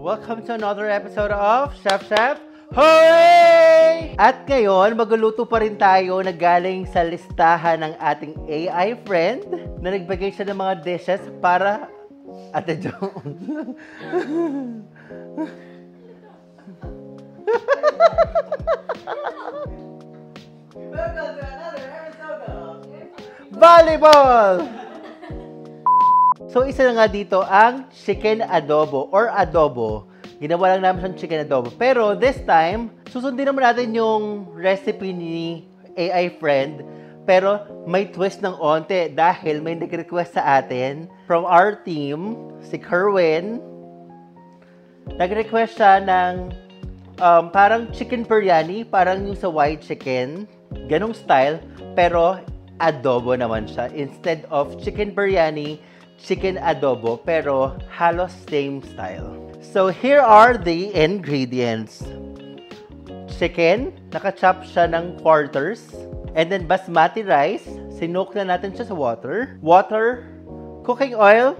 Welcome to another episode of Chef Hooray! At ngayon, magluluto pa rin tayo na galing sa listahan ng ating AI friend na nagbigay siya ng mga dishes para Ate Joan. Welcome to another episode of Volleyball! So, isa na nga dito ang chicken adobo or adobo. Ginawa lang namin siyang chicken adobo. Pero this time, susundin naman natin yung recipe ni AI friend. Pero may twist ng onte dahil may nag-request sa atin from our team, si Kerwin. Nag-request siya ng parang chicken biryani, parang yung sa white chicken. Ganong style, pero adobo naman siya. Instead of chicken biryani, chicken adobo, pero halos same style. So, here are the ingredients. Chicken, naka-chop siya ng quarters. And then, basmati rice, sinok na natin siya sa water. Water, cooking oil,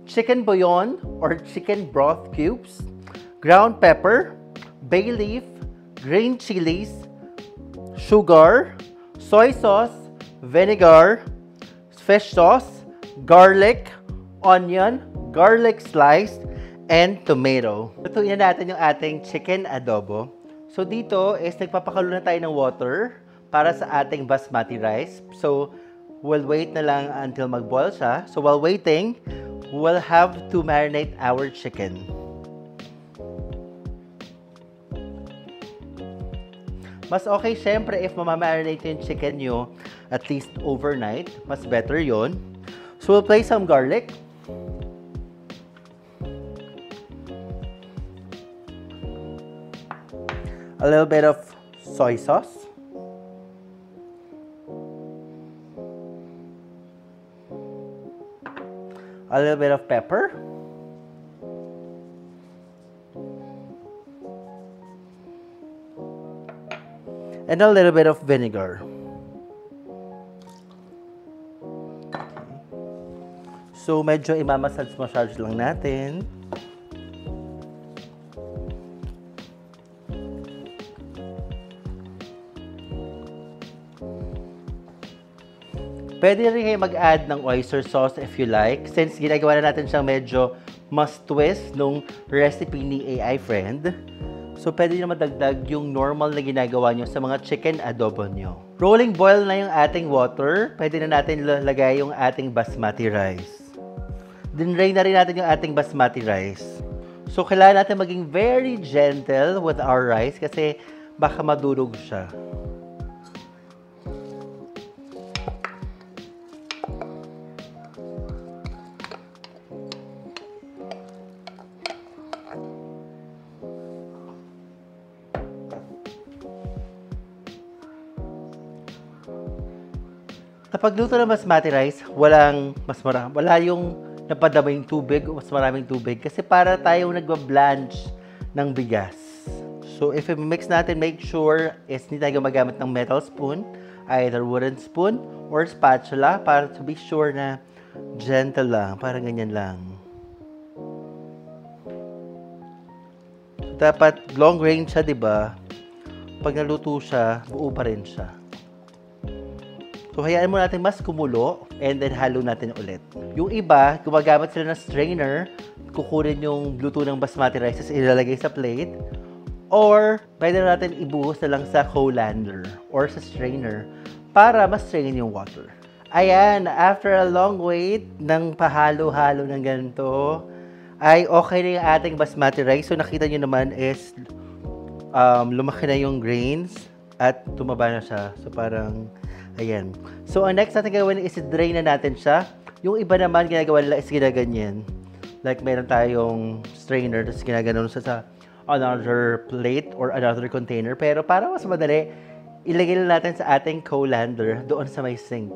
chicken bouillon or chicken broth cubes, ground pepper, bay leaf, green chilies, sugar, soy sauce, vinegar, fish sauce, garlic, onion, garlic sliced, and tomato. Lutuin na natin yung ating chicken adobo. So dito is nagpapakulo na tayo ng water para sa ating basmati rice. So we'll wait na lang until mag-boil siya. So while waiting, we'll have to marinate our chicken. Mas okay syempre if mamamarinate yung chicken nyo at least overnight. Mas better yon. So we'll place some garlic. A little bit of soy sauce. A little bit of pepper. And a little bit of vinegar. So, medyo imamassage lang natin. Pwede rin kayo mag-add ng oyster sauce if you like. Since ginagawa na natin siyang medyo mas twist nung recipe ni AI friend. So, pwede na madagdag yung normal na ginagawa nyo sa mga chicken adobo nyo. Rolling boil na yung ating water. Pwede na natin lagay yung ating basmati rice. Dinrain na rin natin yung ating basmati rice. So, kailangan natin maging very gentle with our rice kasi baka madurog siya. Kapag luto ng basmati rice, wala yung napadaming tubig o mas maraming tubig kasi para tayong nagba-blanch ng bigas. So, if i-mix natin, make sure is hindi tayo gumagamit ng metal spoon, either wooden spoon or spatula para to be sure na gentle lang, parang ganyan lang. So, dapat long range siya, diba? Pag naluto siya, buo pa rin siya. So, hayaan mo natin mas kumulo and then halo natin ulit. Yung iba, gumagamit sila ng strainer, kukunin yung luto ng basmati rice at ilalagay sa plate. Or, pwede natin ibuhos na lang sa colander or sa strainer para mas strain yung water. Ayan, after a long wait ng pahalo-halo ng ganito, ay okay na yung ating basmati rice. So, nakita nyo naman is lumaki na yung grains at tumaba na siya. So, parang ayan. So, ang next natin gawin is drain na natin siya. Yung iba naman, ginagawa nila is ginaganyan. Like, meron tayong strainer, tapos ginaganon sa another plate or another container. Pero para mas madali, ilagay na natin sa ating colander doon sa may sink.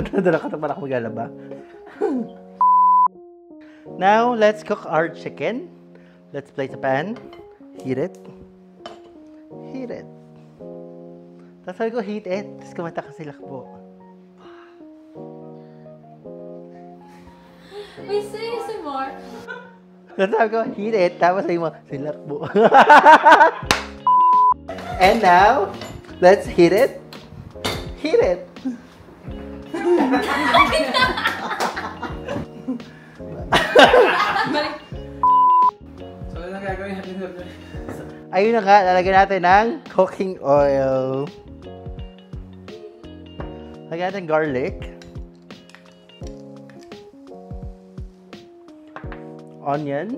Dala ka naman ako maglalaba. Now, let's cook our chicken. Let's place a pan. Heat it. Heat it. Tapos sabi ko, heat it. Tapos kumanta ka sila po. Wait, say some more. Tapos sabi ko, heat it. Tapos sabi mo, silakbo. And now, let's heat it. Heat it. So, ano lang gagawin natin? Ayun na nga, lalagyan natin ng cooking oil. Lagyan natin garlic. Onion.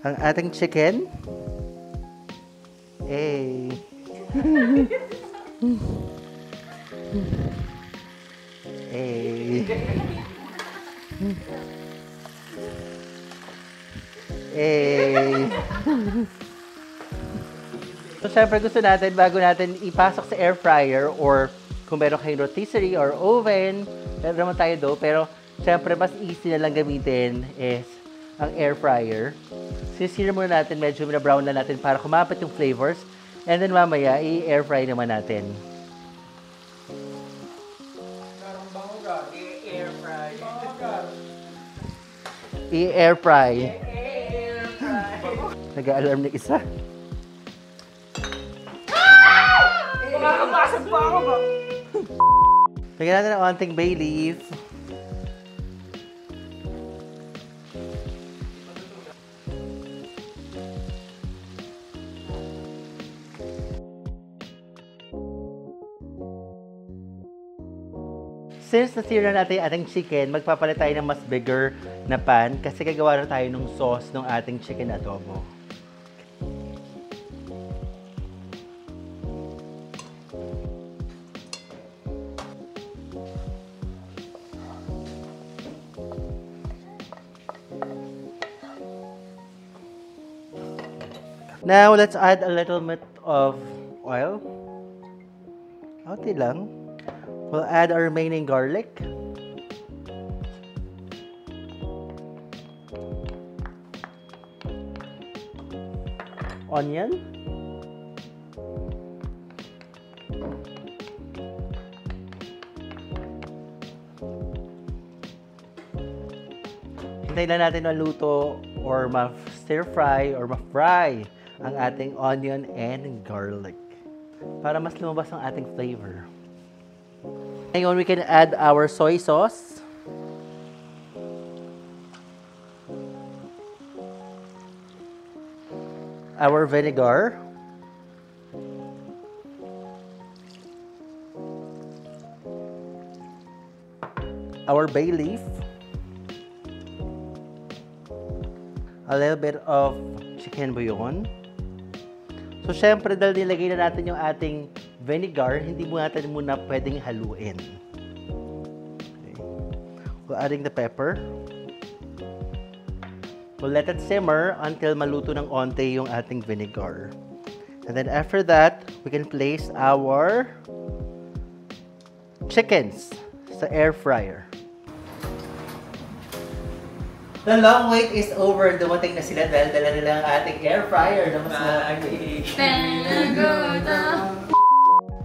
Ang ating chicken. Eh. Eh. Eh. So, syempre gusto natin, bago natin ipasok sa air fryer or kung meron kayong rotisserie or oven, meron naman tayo do. Pero, syempre, mas easy na lang gamitin is ang air fryer. Sisira muna natin, medyo na-brown na natin para kumapit yung flavors. And then, mamaya, i-air fry naman natin. Karang bango ka. I-air fry. I-air fry. I-air fry. Nag-alarm na isa. Makakapasag pa ako ba? Lagyan natin ng onting bay leaf. Since nasira natin yung ating chicken, magpapalit tayo ng mas bigger na pan kasi gagawa na tayo ng sauce ng ating chicken adobo. Now, let's add a little bit of oil. Okay lang. We'll add our remaining garlic. Onion. Hintayin na natin maluto or ma-stir fry or ma-fry ang ating onion and garlic para mas lumabas ang ating flavor. Ngayon, we can add our soy sauce. Our vinegar. Our bay leaf. A little bit of chicken bouillon. So, syempre, dahil nilagay na natin yung ating vinegar, hindi mo natin muna pwedeng haluin. Okay. We're adding the pepper. We'll let it simmer until maluto ng onte yung ating vinegar. And then after that, we can place our chickens sa air fryer. The long wait is over. Dumating na sila dahil dala nila ang ating air fryer na mas malaki.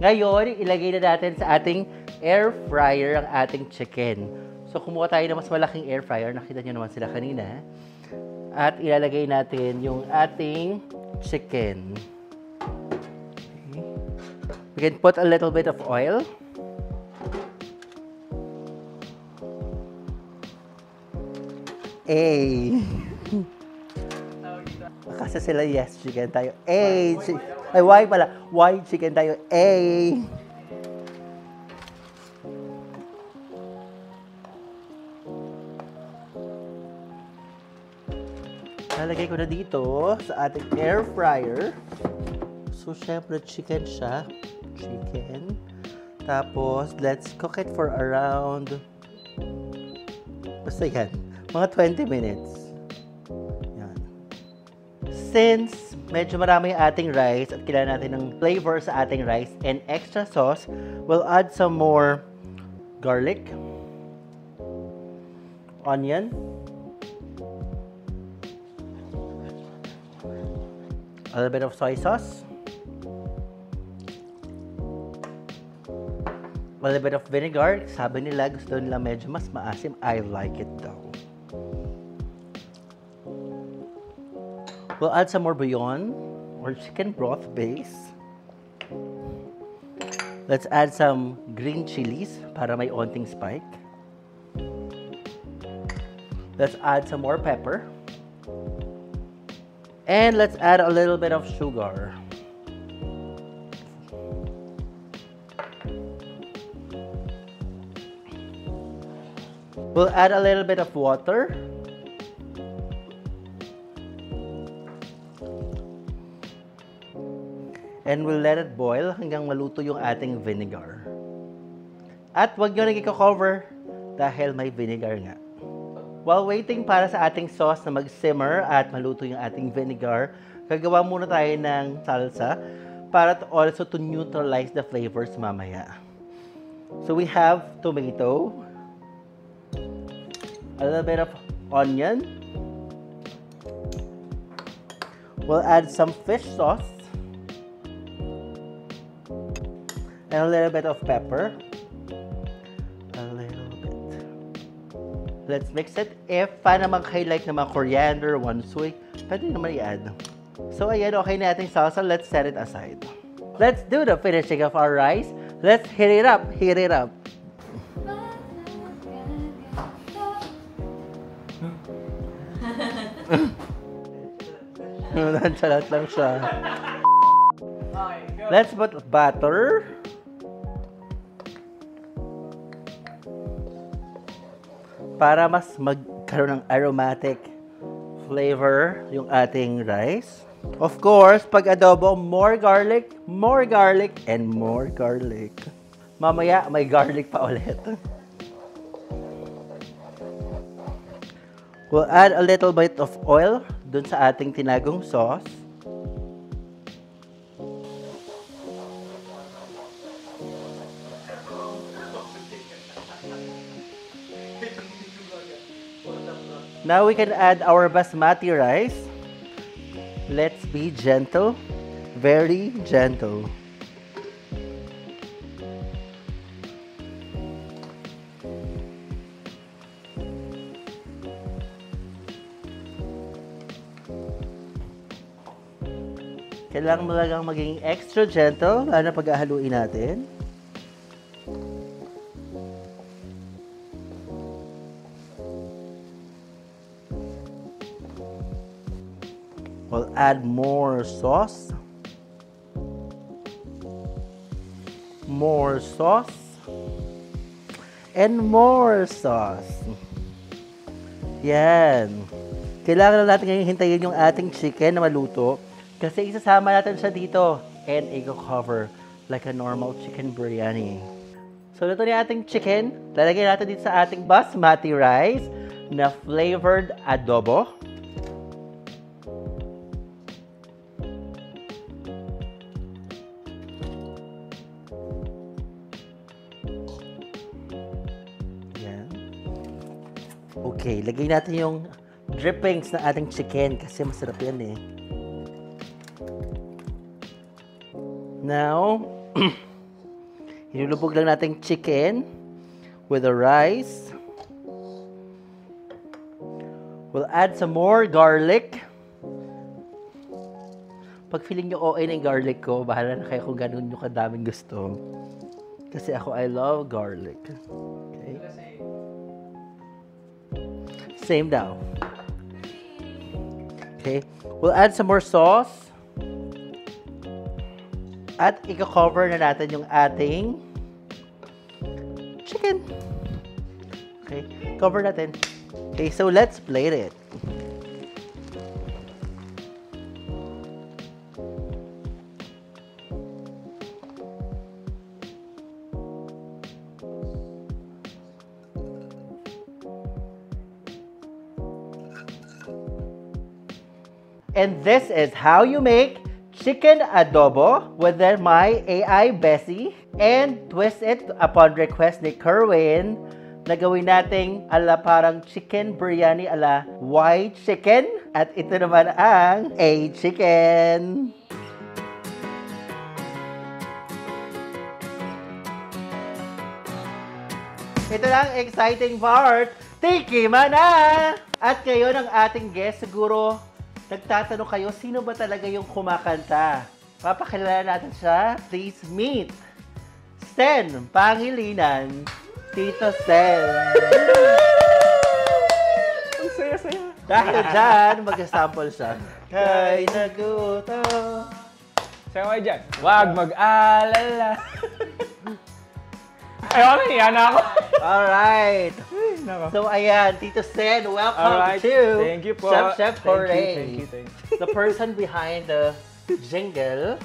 Ngayon, ilagay na natin sa ating air fryer ang ating chicken. So, kumuha tayo ng mas malaking air fryer. Nakita nyo naman sila kanina. At ilalagay natin yung ating chicken. Okay. We can put a little bit of oil. Ay. Kasi sila yes chicken tayo. Ay, ay why pala? Why chicken tayo? Ay. Lalagay ko na dito sa ating air fryer. So, syempre chicken siya. Chicken. Tapos, let's cook it for around basta yan. Mga 20 minutes. Yan. Since medyo marami yung ating rice at kailangan natin ng flavor sa ating rice and extra sauce, we'll add some more garlic, onion, a little bit of soy sauce, a little bit of vinegar. Sabi nila gusto nila medyo mas maasim. I like it though. We'll add some more bouillon or chicken broth base. Let's add some green chilies para may onting spike. Let's add some more pepper. And let's add a little bit of sugar. We'll add a little bit of water. And we'll let it boil hanggang maluto yung ating vinegar. At wag nyo nang i-cover dahil may vinegar nga. While waiting para sa ating sauce na mag-simmer at maluto yung ating vinegar, gagawa muna tayo ng salsa para also to neutralize the flavors mamaya. So we have tomato, a little bit of onion. We'll add some fish sauce. And a little bit of pepper. A little bit. Let's mix it. If paano mag-highlight ng mga coriander, wansui, pwede naman i-add. So ayan, okay na ating salsa. Let's set it aside. Let's do the finishing of our rice. Let's heat it up. Heat it up. Nonchalant lang siya. Okay, go. Let's put butter. Para mas magkaroon ng aromatic flavor yung ating rice. Of course, pag adobo, more garlic, and more garlic. Mamaya, may garlic pa ulit. We'll add a little bit of oil dun sa ating tinagong sauce. Now we can add our basmati rice. Let's be gentle, very gentle. Kailangan mo lang maging extra gentle, lalo na pag-ahaluin natin. We'll add more sauce. More sauce. And more sauce. Yan. Kailangan na natin ngayon hintayin yung ating chicken na maluto. Kasi isasama natin siya dito. And i-cover like a normal chicken biryani. So, luto na ating chicken. Lalagay natin dito sa ating basmati rice na flavored adobo. Okay, lagay natin yung drippings na ating chicken kasi masarap yan eh. Now, hinulubog lang natin chicken with the rice. We'll add some more garlic. Pag feeling nyo OA na yung garlic ko, bahala na kayo kung ganun nyo kadaming gusto. Kasi ako, I love garlic. Okay. Same daw. Okay. We'll add some more sauce. At i-cover na natin yung ating chicken. Okay. Cover natin. Okay, so let's plate it. And this is how you make chicken adobo with my AI Bessie. And twist it upon request ni Kerwin na gawin nating ala parang chicken biryani ala white chicken. At ito naman ang A-chicken. Ito na ang exciting part. Tikiman na! At ngayon ang ating guest, siguro nagtatanong kayo, sino ba talaga yung kumakanta? Papakilala natin siya. Please meet Sen Pangilinan, Tito Sen. Ang saya-saya. Dahil dyan, mag-sample siya. Kay naguto. Sayo kayo dyan. Huwag mag-alala. Ayun, yan ako. Alright. Nako. So ayan, Tito Sen, welcome Alright. to Thank you po. Chef Hooray. Thank you. The person behind the jingle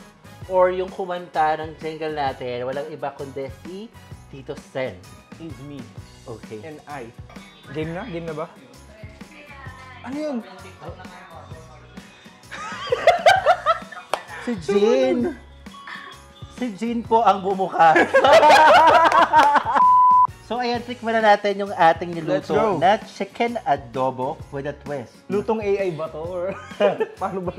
or yung kumanta ng jingle natin, walang iba kundi si Tito Sen. It's me. Okay. And I. Game na? Game na ba? Ano yun? Si Jean. Si Jean po ang bumukas. So ayan, tikman na natin yung ating Let's niluto go. na chicken adobo with a twist. Lutong AI ba to? Or paano ba?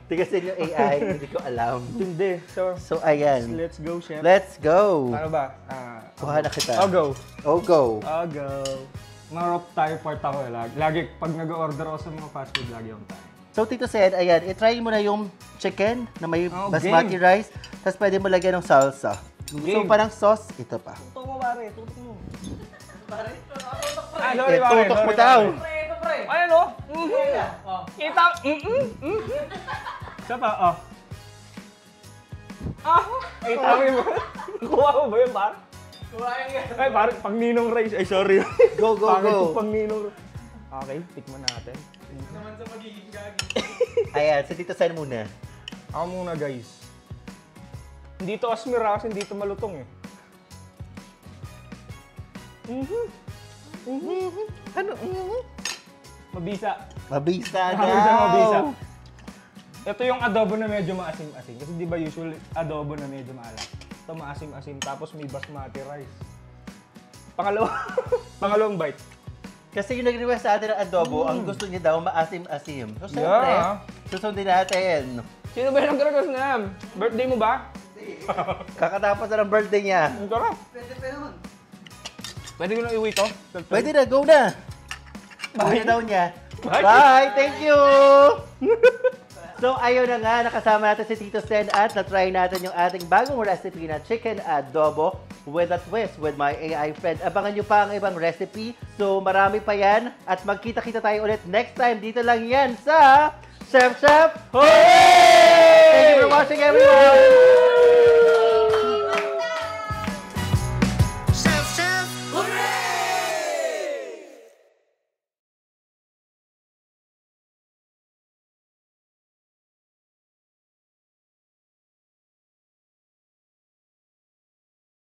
Tigasin yung AI, hindi ko alam. Hindi. So ayan, Let's go, chef. let's go. Paano ba? Kuha na kita. I'll go. Oh, go. I'll go. Marop tayo part ako eh. Lagi, pag nag-order ako sa mga fast food, lagi yung tayo. So Tito Sen, ayan, itry mo na yung chicken na may Oh, basmati game. rice, tapos pwede mo lagyan ng salsa. Gusto mo Game. pa ng sauce, ito pa. Tutok mo, pare. Tutok mo. Ah, Eh, sorry, pare. tutok mo Sorry, daw. pare. Ito, pre. Ayan, oh. Kita. Isa pa, oh. Ay, tami mo. Kuha mo ba yun, pare? Kumain ka. Ay, pare, pang ninong rice. Ay, sorry. Go, go, Pangit go. yung pang ninong. Okay, tikman natin. Naman sa magiging gagi. Ayan, si Tito Sen muna. Ako muna, guys. Hindi to asmira kasi hindi to malutong eh. Ano? Mabisa. Mabisa daw. Mabisa. Ito yung adobo na medyo maasim-asim. Kasi di ba usually adobo na medyo maalat. Ito maasim-asim tapos may basmati rice. Pangalawang bite. Kasi yung nag-request sa atin ng adobo, ang gusto niya daw maasim-asim. So, syempre, Yeah. susundin natin. Sino ba yung nag-request na yan? Birthday mo ba? Kakatapos na ng birthday niya. Ang sarap. Pwede ko na iuwi to? Pwede na, go na. Bye daw niya. Bye. Bye, thank you! So, ayun na nga, nakasama natin si Tito Sen at na-try natin yung ating bagong recipe na chicken adobo with a twist with my AI friend. Abangan nyo pa ang ibang recipe. So, marami pa yan. At magkita-kita tayo ulit next time. Dito lang yan sa Chef Hooray! Thank you for watching, everyone!